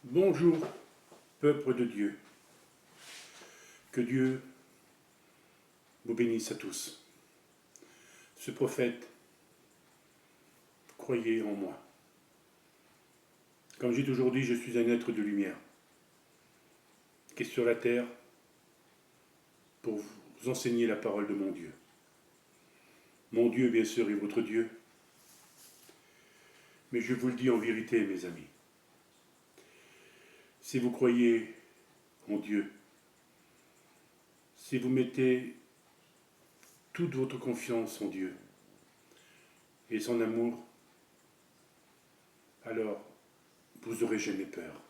Bonjour, peuple de Dieu. Que Dieu vous bénisse à tous. Ce prophète, croyez en moi. Comme je dis aujourd'hui, je suis un être de lumière qui est sur la terre pour vous enseigner la parole de mon Dieu. Mon Dieu, bien sûr, est votre Dieu. Mais je vous le dis en vérité, mes amis. Si vous croyez en Dieu, si vous mettez toute votre confiance en Dieu et son amour, alors vous n'aurez jamais peur.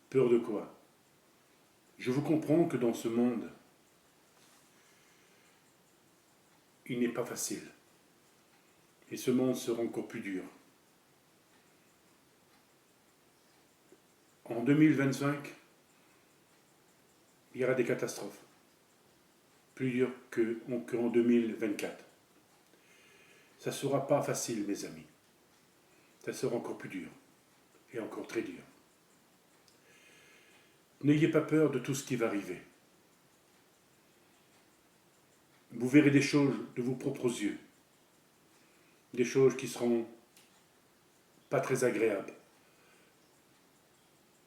Peur de quoi? Je vous comprends que dans ce monde, il n'est pas facile. Et ce monde sera encore plus dur. En 2025, il y aura des catastrophes. Plus dures qu'en 2024. Ça ne sera pas facile, mes amis. Ça sera encore plus dur. Et encore très dur. N'ayez pas peur de tout ce qui va arriver. Vous verrez des choses de vos propres yeux. Des choses qui seront pas très agréables.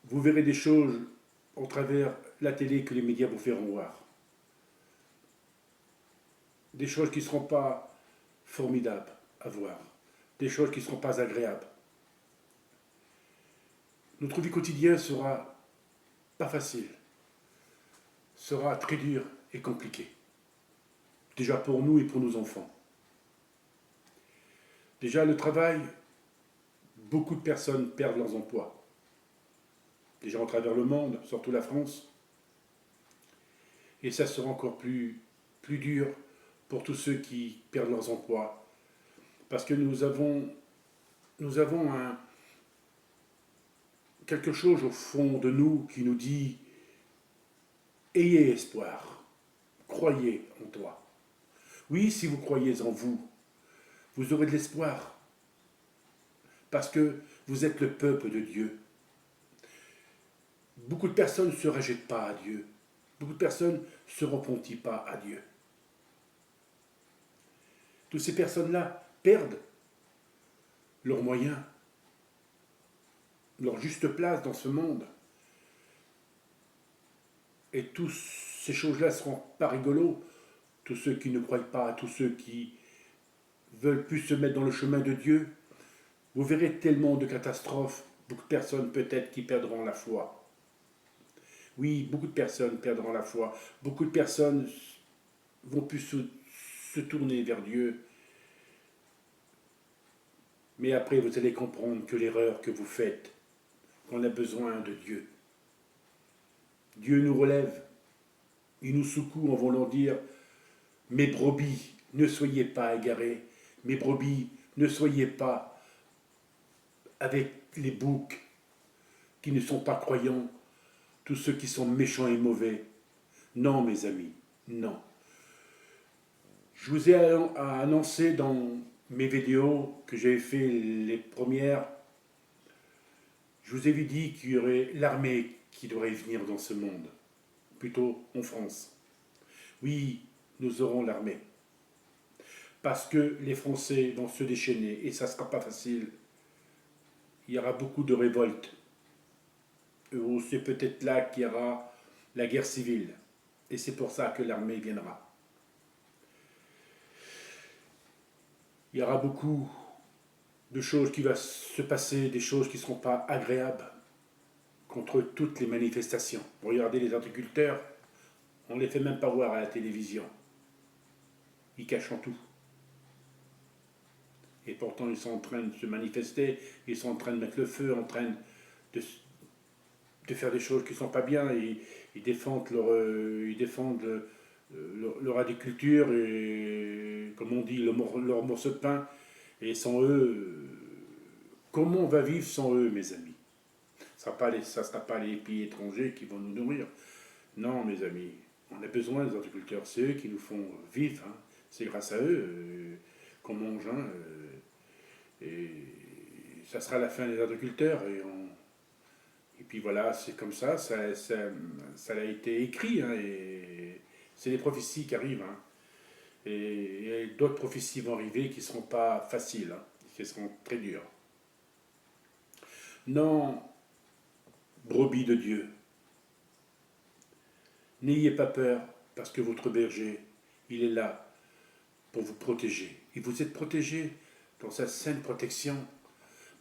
Vous verrez des choses au travers la télé que les médias vous feront voir. Des choses qui ne seront pas formidables à voir. Des choses qui ne seront pas agréables. Notre vie quotidienne sera pas facile. Sera très dur et compliqué. Déjà pour nous et pour nos enfants. Déjà le travail, beaucoup de personnes perdent leurs emplois. Déjà à travers le monde, surtout la France. Et ça sera encore plus dur pour tous ceux qui perdent leurs emplois. Parce que nous avons quelque chose au fond de nous qui nous dit « Ayez espoir, croyez en toi ». Oui, si vous croyez en vous, vous aurez de l'espoir. Parce que vous êtes le peuple de Dieu. Beaucoup de personnes ne se rejettent pas à Dieu. Beaucoup de personnes ne se repentent pas à Dieu. Toutes ces personnes-là perdent leurs moyens, leur juste place dans ce monde. Et toutes ces choses-là ne seront pas rigolos. Tous ceux qui ne croient pas, tous ceux qui veulent plus se mettre dans le chemin de Dieu. Vous verrez tellement de catastrophes, beaucoup de personnes peut-être qui perdront la foi. Oui, beaucoup de personnes perdront la foi. Beaucoup de personnes vont plus se tourner vers Dieu. Mais après, vous allez comprendre que l'erreur que vous faites, qu'on a besoin de Dieu. Dieu nous relève. Il nous secoue en voulant dire « Mes brebis, ne soyez pas égarés. Mes brebis, ne soyez pas avec les boucs qui ne sont pas croyants. » Tous ceux qui sont méchants et mauvais. Non, mes amis, non. Je vous ai annoncé dans mes vidéos que j'avais fait les premières, je vous ai dit qu'il y aurait l'armée qui devrait venir dans ce monde, plutôt en France. Oui, nous aurons l'armée. Parce que les Français vont se déchaîner, et ça ne sera pas facile. Il y aura beaucoup de révoltes. C'est peut-être là qu'il y aura la guerre civile. Et c'est pour ça que l'armée viendra. Il y aura beaucoup de choses qui vont se passer, des choses qui ne seront pas agréables contre toutes les manifestations. Regardez les agriculteurs, on ne les fait même pas voir à la télévision. Ils cachent tout. Et pourtant, ils sont en train de se manifester, ils sont en train de mettre le feu, en train de faire des choses qui ne sont pas bien. Ils défendent leur agriculture et, comme on dit, leur morceau de pain. Et sans eux, comment on va vivre sans eux, mes amis? Ça ne sera pas les pays étrangers qui vont nous nourrir. Non, mes amis, on a besoin des agriculteurs. C'est eux qui nous font vivre. Hein. C'est grâce à eux qu'on mange. Hein. Et ça sera la fin des agriculteurs. Et puis voilà, c'est comme ça a été écrit, hein, et c'est les prophéties qui arrivent. Hein. Et d'autres prophéties vont arriver qui ne seront pas faciles, hein, qui seront très dures. Non, brebis de Dieu, n'ayez pas peur, parce que votre berger, il est là pour vous protéger. Et vous êtes protégés dans sa sainte protection.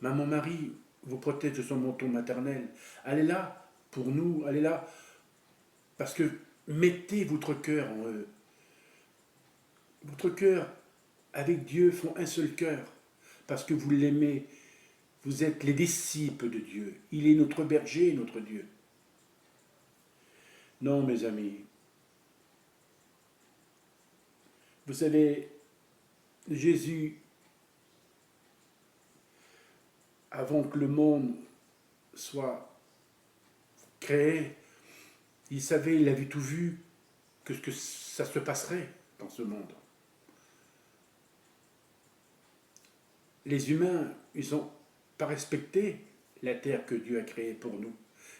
Maman Marie vous protège de son menton maternel. Elle est là pour nous, elle est là parce que mettez votre cœur en eux. Votre cœur avec Dieu font un seul cœur, parce que vous l'aimez. Vous êtes les disciples de Dieu. Il est notre berger, notre Dieu. Non, mes amis. Vous savez, Jésus, avant que le monde soit créé, il savait, il avait tout vu, que ça se passerait dans ce monde. Les humains, ils n'ont pas respecté la terre que Dieu a créée pour nous.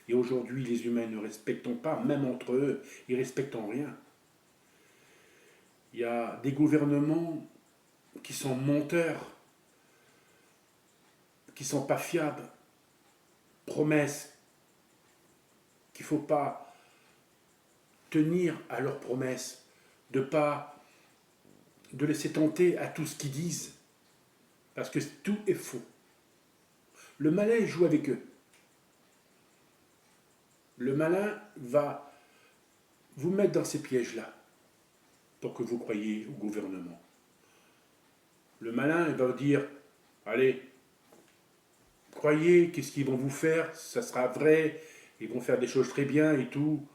Et aujourd'hui, les humains ne respectent pas, même entre eux, ils ne respectent rien. Il y a des gouvernements qui sont menteurs, qui ne sont pas fiables, promesses qu'il ne faut pas tenir à leurs promesses, de laisser tenter à tout ce qu'ils disent, parce que tout est faux. Le malin joue avec eux. Le malin va vous mettre dans ces pièges-là pour que vous croyiez au gouvernement. Le malin, il va vous dire, allez, croyez, qu'est-ce qu'ils vont vous faire, ça sera vrai, ils vont faire des choses très bien et tout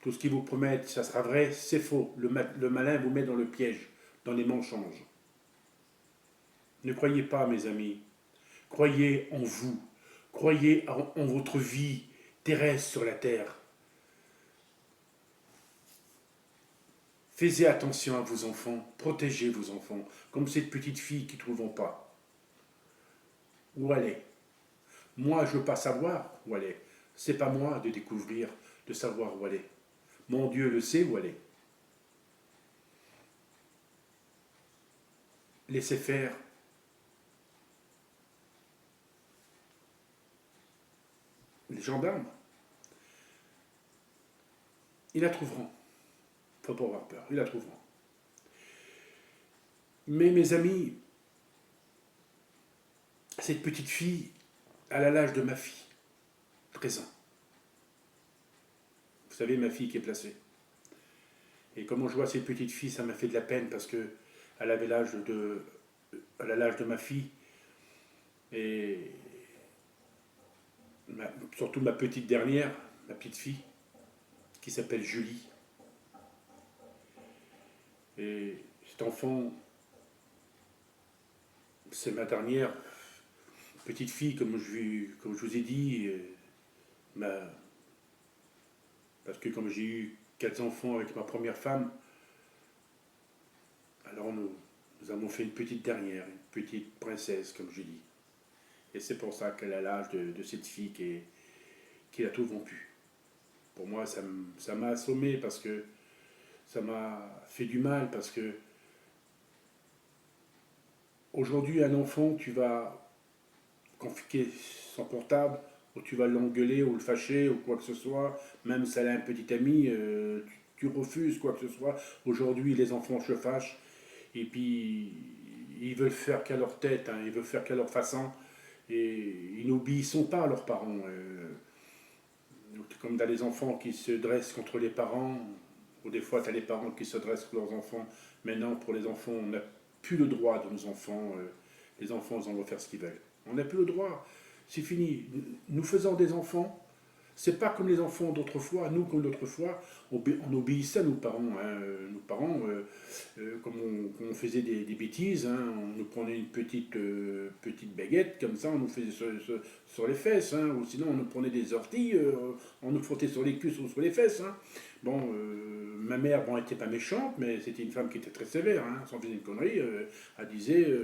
ce qu'ils vous promettent, ça sera vrai, c'est faux. Le malin vous met dans le piège, dans les mensonges. Ne croyez pas, mes amis, croyez en vous, croyez en votre vie terrestre sur la terre. Faites attention à vos enfants, protégez vos enfants, comme cette petite fille qui ne trouvons pas. Où elle est? Moi, je ne veux pas savoir où elle est. Ce n'est pas moi de découvrir, de savoir où elle est. Mon Dieu le sait où elle est. Laissez faire. Les gendarmes, ils la trouveront. Il ne faut pas avoir peur, ils la trouveront. Mais mes amis, cette petite fille, elle a l'âge de ma fille, 13 ans. Vous savez, ma fille qui est placée. Et comment je vois cette petite fille, ça m'a fait de la peine parce que elle a l'âge de ma fille. Et surtout ma petite dernière, ma petite fille, qui s'appelle Julie. Et cet enfant, c'est ma dernière petite fille, comme je vous ai dit, parce que comme j'ai eu 4 enfants avec ma première femme, alors nous avons fait une petite dernière, une petite princesse, comme je dis. Et c'est pour ça qu'elle a l'âge de cette fille qui a tout rompu. Pour moi, ça m'a assommé parce que ça m'a fait du mal, parce que aujourd'hui, un enfant, tu vas confisquer son portable, ou tu vas l'engueuler, ou le fâcher, ou quoi que ce soit, même si elle a un petit ami, tu refuses quoi que ce soit. Aujourd'hui, les enfants se fâchent, et puis ils veulent faire qu'à leur tête, hein, ils veulent faire qu'à leur façon, et ils n'obéissent pas à leurs parents. Comme dans les enfants qui se dressent contre les parents, ou des fois tu as les parents qui se dressent contre leurs enfants. Maintenant, pour les enfants, on n'a plus le droit de nos enfants. Les enfants, ils vont faire ce qu'ils veulent. On n'a plus le droit. C'est fini. Nous faisons des enfants. C'est pas comme les enfants d'autrefois. Nous, comme d'autrefois, on obéissait à nos parents. Hein. Nos parents, comme on faisait des bêtises, hein, on nous prenait une petite baguette, comme ça, on nous faisait sur les fesses. Hein, ou sinon, on nous prenait des orties, on nous frottait sur les cuisses ou sur les fesses. Hein. Bon, ma mère, bon, elle n'était pas méchante, mais c'était une femme qui était très sévère. Hein. Si on faisait une connerie, elle disait...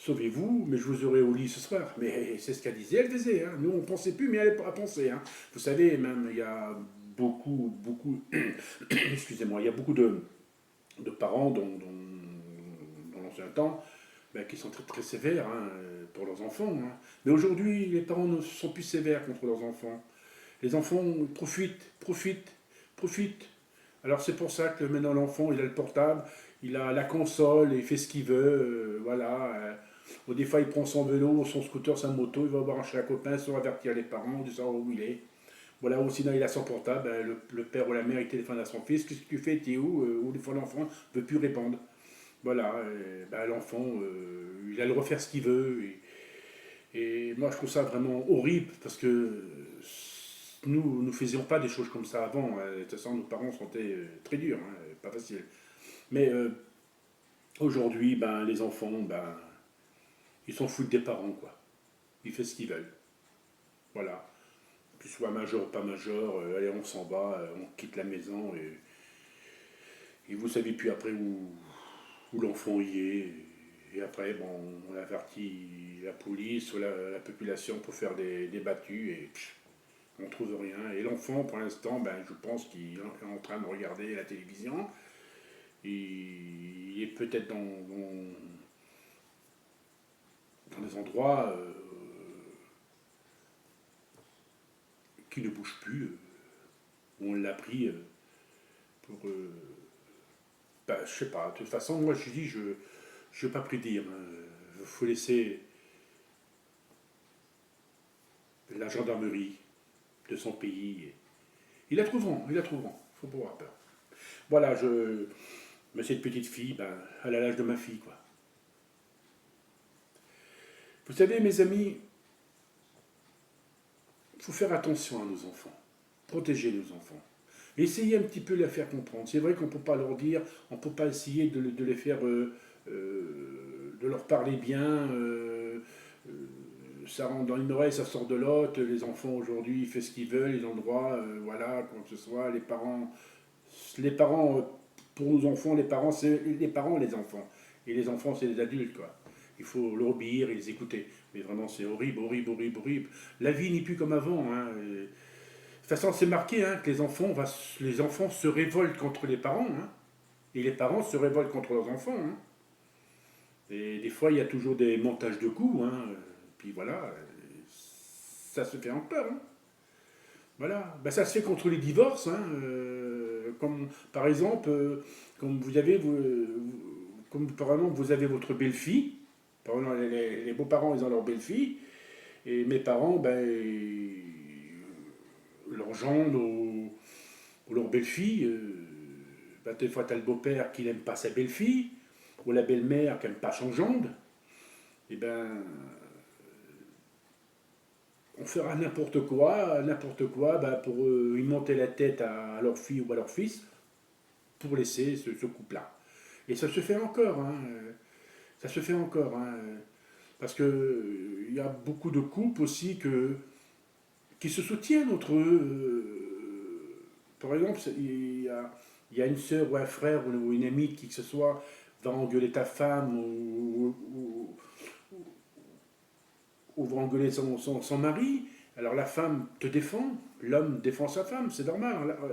sauvez-vous, mais je vous aurai au lit ce soir. Mais c'est ce qu'elle disait, elle faisait. Hein. Nous, on ne pensait plus, mais elle a pensé. Hein. Vous savez, même, il y a beaucoup, excusez-moi, il y a beaucoup de parents dans l'ancien temps ben, qui sont très, très sévères hein, pour leurs enfants. Hein. Mais aujourd'hui, les parents ne sont plus sévères contre leurs enfants. Les enfants profitent. Alors c'est pour ça que maintenant l'enfant, il a le portable, il a la console, il fait ce qu'il veut, voilà. Ou des fois, il prend son vélo, son scooter, sa moto, il va voir chez un copain sans avertir les parents, de savoir où il est. Voilà, ou sinon il a son portable, ben, le père ou la mère, il téléphone à son fils, qu'est-ce que tu fais, t'es où Ou des fois l'enfant ne veut plus répondre. Voilà, ben, l'enfant, il a le refaire ce qu'il veut. Et moi, je trouve ça vraiment horrible parce que nous ne faisions pas des choses comme ça avant. De toute façon, nos parents sont très durs, hein, pas facile. Mais aujourd'hui, ben, les enfants, ben, ils s'en foutent des parents, quoi. Ils font ce qu'ils veulent. Voilà. Qu'ils soient majeurs ou pas majeurs, allez, on s'en va, on quitte la maison et vous savez plus après où l'enfant y est. Et après, bon, on avertit la police ou la population pour faire des battues et on ne trouve rien. Et l'enfant, pour l'instant, ben, je pense qu'il est en train de regarder la télévision. Il est peut-être dans des endroits qui ne bougent plus, où on l'a pris pour... ben, je sais pas, de toute façon, moi je dis, je ne veux pas prédire. Il faut laisser la gendarmerie de son pays. Ils la trouveront, ils la trouveront. Il faut pas avoir peur. Voilà, mais cette petite fille, ben, elle a l'âge de ma fille, quoi. Vous savez, mes amis, il faut faire attention à nos enfants. Protéger nos enfants. Essayez un petit peu de les faire comprendre. C'est vrai qu'on ne peut pas leur dire, on ne peut pas essayer de les faire, de leur parler bien. Ça rentre dans une oreille, ça sort de l'autre. Les enfants aujourd'hui, ils font ce qu'ils veulent, ils ont le droit, voilà, quoi que ce soit. Les parents, pour nos enfants, les parents, c'est les parents, les enfants. Et les enfants, c'est les adultes, quoi. Il faut leur obéir et les écouter. Mais vraiment, c'est horrible. La vie n'est plus comme avant. Hein. De toute façon, c'est marqué hein, que les enfants se révoltent contre les parents. Hein. Et les parents se révoltent contre leurs enfants. Hein. Et des fois, il y a toujours des montages de coups. Hein. Puis voilà, ça se fait encore. Hein. Voilà. Ben, ça se fait contre les divorces. Hein. Comme par exemple, comme vous avez, comme par exemple, vous avez votre belle-fille. Par exemple, les beaux-parents, ils ont leur belle-fille. Et mes parents, ben, leur gendre ou leur belle-fille, ben, des fois, tu as le beau-père qui n'aime pas sa belle-fille, ou la belle-mère qui n'aime pas son gendre. Et ben, on fera n'importe quoi ben, pour y monter la tête à leur fille ou à leur fils pour laisser ce couple-là. Et ça se fait encore, hein, ça se fait encore, hein, parce que il y a beaucoup de couples aussi qui se soutiennent entre eux. Par exemple, il y a une sœur ou un frère ou une amie qui que ce soit va engueuler ta femme ou va engueuler son mari. Alors la femme te défend, l'homme défend sa femme, c'est normal. Alors,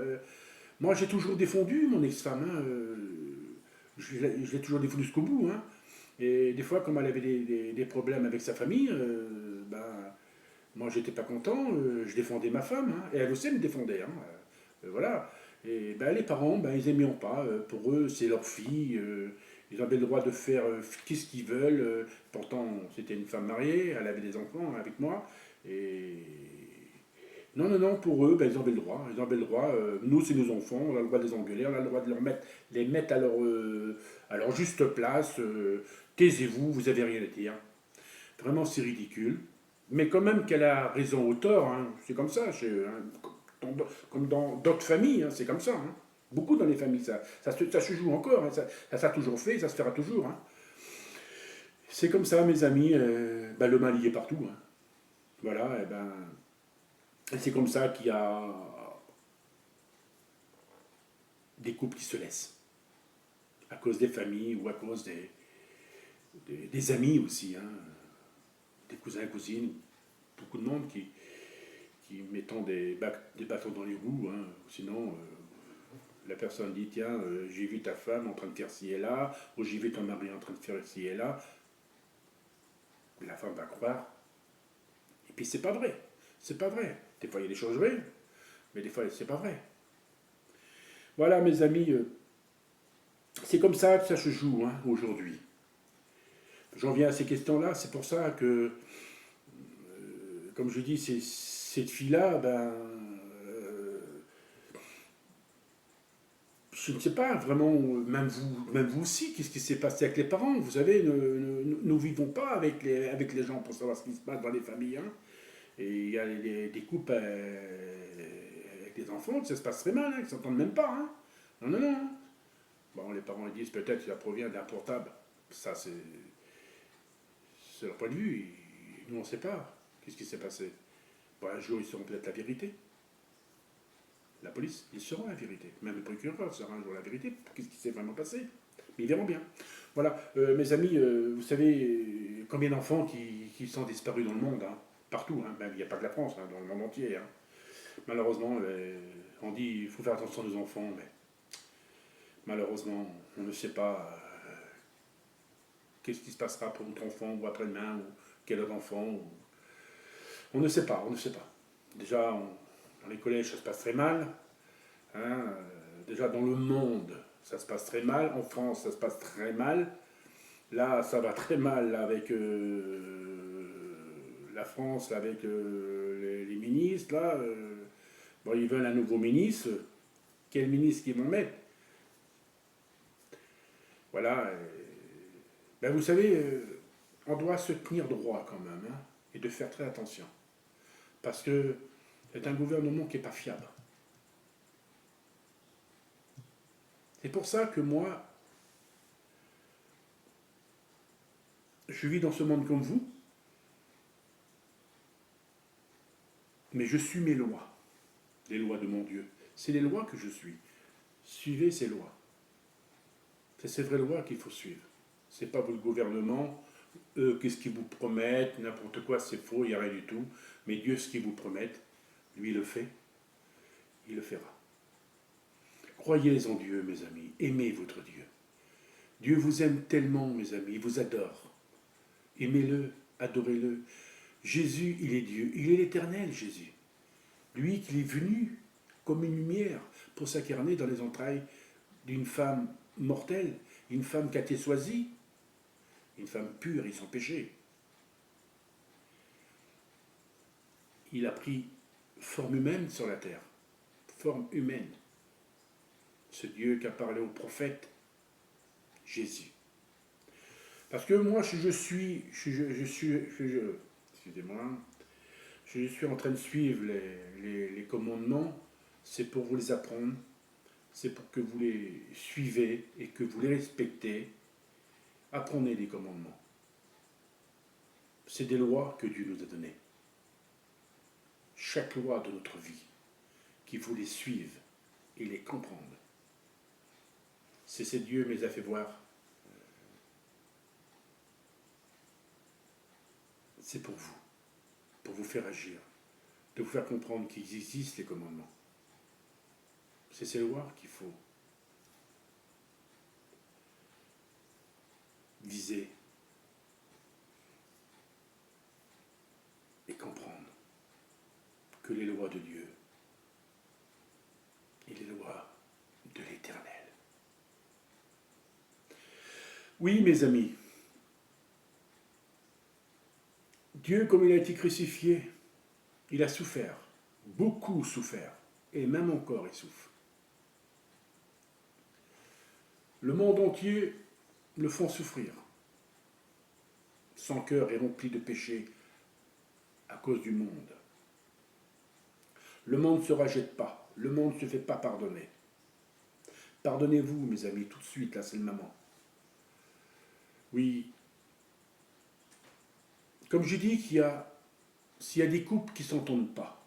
moi j'ai toujours défendu mon ex-femme, hein, je l'ai toujours défendu jusqu'au bout. Hein. Et des fois, comme elle avait des problèmes avec sa famille, ben, moi, j'étais pas content, je défendais ma femme, hein, et elle aussi me défendait. Hein, voilà. Et ben, les parents, ben, ils aimaient pas. Pour eux, c'est leur fille. Ils avaient le droit de faire qu'est-ce qu'ils veulent. Pourtant, c'était une femme mariée, elle avait des enfants avec moi. Et non, pour eux, ben, ils avaient le droit. Ils avaient le droit. Nous, c'est nos enfants, on a le droit de les engueuler, on a le droit de les mettre à leur juste place. Taisez-vous, vous avez rien à dire. Vraiment, c'est ridicule. Mais quand même qu'elle a raison ou tort, hein. C'est comme ça, comme dans d'autres familles, hein, c'est comme ça. Hein. Beaucoup dans les familles, ça se joue encore, hein, ça s'est toujours fait, ça se fera toujours. Hein. C'est comme ça, mes amis, ben, le mal y est partout. Hein. Voilà, et c'est comme ça qu'il y a des couples qui se laissent, à cause des familles ou à cause des amis aussi, hein, des cousins, cousines, beaucoup de monde qui mettant des bâtons dans les roues, hein, sinon la personne dit tiens, j'ai vu ta femme en train de faire ci et là, ou j'ai vu ton mari en train de faire ci et là, la femme va croire, et puis c'est pas vrai, c'est pas vrai. Des fois il y a des choses vraies, mais des fois c'est pas vrai. Voilà mes amis, c'est comme ça que ça se joue hein, aujourd'hui. J'en viens à ces questions-là, c'est pour ça que, comme je dis, cette fille-là, ben, je ne sais pas vraiment, même vous aussi, qu'est-ce qui s'est passé avec les parents. Vous savez, nous ne vivons pas avec les gens pour savoir ce qui se passe dans les familles. Hein. Et il y a des couples avec des enfants, ça se passe très mal, hein, qui ne s'entendent même pas. Hein. Non, non, non. Bon, les parents ils disent peut-être que ça provient d'un portable. Ça, c'est leur point de vue. Nous, on ne sait pas. Qu'est-ce qui s'est passé? Bon, un jour, ils sauront peut-être la vérité. La police, ils sauront la vérité. Même le procureur saura un jour la vérité. Qu'est-ce qui s'est vraiment passé? Mais ils verront bien. Voilà, mes amis, vous savez combien d'enfants qui sont disparus dans le monde, hein, partout, hein, même il n'y a pas que la France, hein, dans le monde entier. Hein. Malheureusement, on dit qu'il faut faire attention aux enfants, mais malheureusement, on ne sait pas qu'est-ce qui se passera pour notre enfant ou après-demain, ou quel autre enfant. On ne sait pas, on ne sait pas. Déjà, dans les collèges, ça se passe très mal. Hein, déjà, dans le monde, ça se passe très mal. En France, ça se passe très mal. Là, ça va très mal avec la France, avec les ministres. Là, bon, ils veulent un nouveau ministre. Quel ministre qu'ils vont mettre? Voilà. Ben, vous savez, on doit se tenir droit quand même, hein, et de faire très attention. Parce que c'est un gouvernement qui n'est pas fiable. C'est pour ça que moi, je vis dans ce monde comme vous, mais je suis mes lois, les lois de mon Dieu. C'est les lois que je suis. Suivez ces lois. C'est ces vraies lois qu'il faut suivre. C'est pas votre gouvernement, eux, qu'est-ce qu'ils vous promettent, n'importe quoi, c'est faux, il n'y a rien du tout. Mais Dieu, ce qu'il vous promette, lui, il le fait, il le fera. Croyez en Dieu, mes amis, aimez votre Dieu. Dieu vous aime tellement, mes amis, il vous adore. Aimez-le, adorez-le. Jésus, il est Dieu, il est l'éternel, Jésus. Lui qui est venu comme une lumière pour s'incarner dans les entrailles d'une femme mortelle, une femme qui a été choisie, une femme pure et sans péché. Il a pris forme humaine sur la terre, forme humaine. Ce Dieu qui a parlé au prophète, Jésus. Parce que moi, excusez-moi, je suis en train de suivre les commandements, c'est pour vous les apprendre, c'est pour que vous les suivez et que vous les respectez. Apprenez les commandements. C'est des lois que Dieu nous a données. Chaque loi de notre vie, qu'il faut les suivre et les comprendre. C'est Dieu me les a fait voir. C'est pour vous faire agir, de vous faire comprendre qu'il existe les commandements. C'est ces lois qu'il faut viser et comprendre que les lois de Dieu et les lois de l'Éternel. Oui, mes amis, Dieu, comme il a été crucifié, il a souffert, beaucoup souffert, et même encore il souffre. Le monde entier le font souffrir. Son cœur est rempli de péché à cause du monde. Le monde ne se rejette pas, le monde ne se fait pas pardonner. Pardonnez-vous, mes amis, tout de suite, là c'est le moment. Oui, comme je dis s'il y a des couples qui ne s'entendent pas,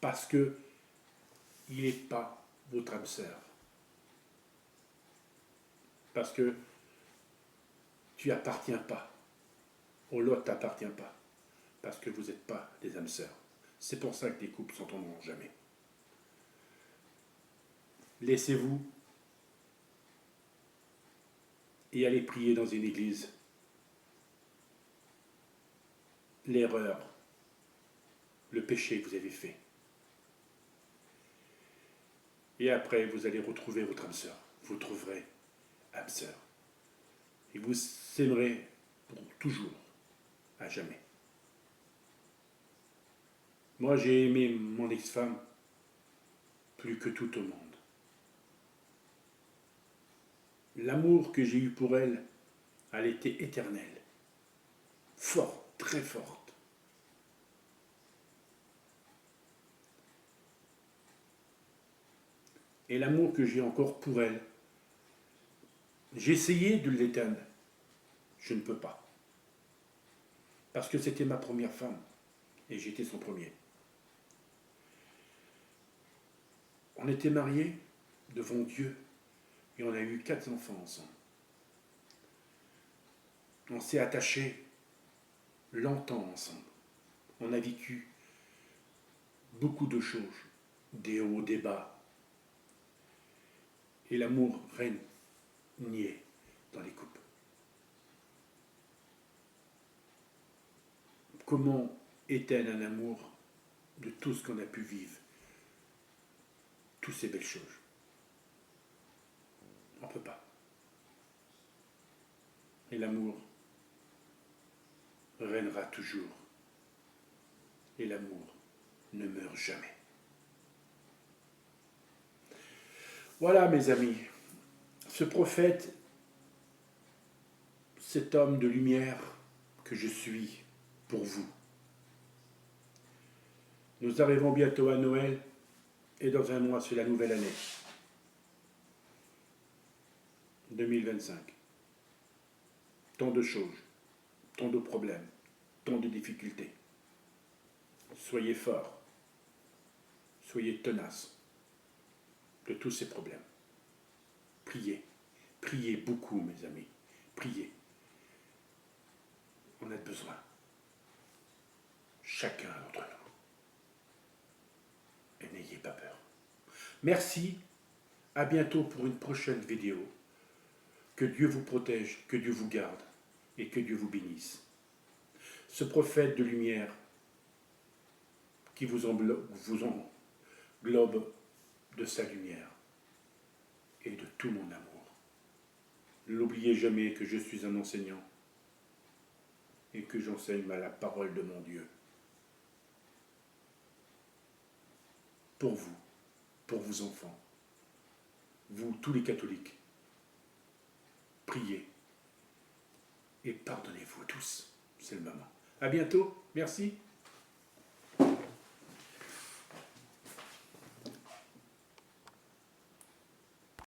parce qu'il n'est pas votre âme sœur, Parce que tu appartiens pas. Au lot t'appartient pas. Parce que vous n'êtes pas des âmes sœurs. C'est pour ça que les couples s'entendront jamais. Laissez-vous et allez prier dans une église. L'erreur, le péché que vous avez fait. Et après, vous allez retrouver votre âme sœur. Vous trouverez âme sœur. Et vous s'aimerez pour toujours, à jamais. Moi, j'ai aimé mon ex-femme plus que tout au monde. L'amour que j'ai eu pour elle, elle était éternelle. Forte, très forte. Et l'amour que j'ai encore pour elle, j'ai essayé de l'éteindre. Je ne peux pas. Parce que c'était ma première femme. Et j'étais son premier. On était mariés devant Dieu. Et on a eu 4 enfants ensemble. On s'est attachés longtemps ensemble. On a vécu beaucoup de choses. Des hauts, des bas. Et l'amour règne niais dans les couples. Comment est-elle un amour de tout ce qu'on a pu vivre, toutes ces belles choses? On ne peut pas. Et l'amour règnera toujours. Et l'amour ne meurt jamais. Voilà, mes amis, ce prophète, cet homme de lumière que je suis pour vous. Nous arrivons bientôt à Noël et dans un mois, c'est la nouvelle année 2025. Tant de choses, tant de problèmes, tant de difficultés. Soyez forts, soyez tenaces de tous ces problèmes. Priez, priez beaucoup, mes amis, priez. On a besoin, chacun d'entre nous. Et n'ayez pas peur. Merci, à bientôt pour une prochaine vidéo. Que Dieu vous protège, que Dieu vous garde et que Dieu vous bénisse. Ce prophète de lumière qui vous englobe de sa lumière et de tout mon amour. N'oubliez jamais que je suis un enseignant et que j'enseigne la parole de mon Dieu. Pour vous, pour vos enfants, vous tous les catholiques, priez et pardonnez-vous tous. C'est le moment. À bientôt. Merci.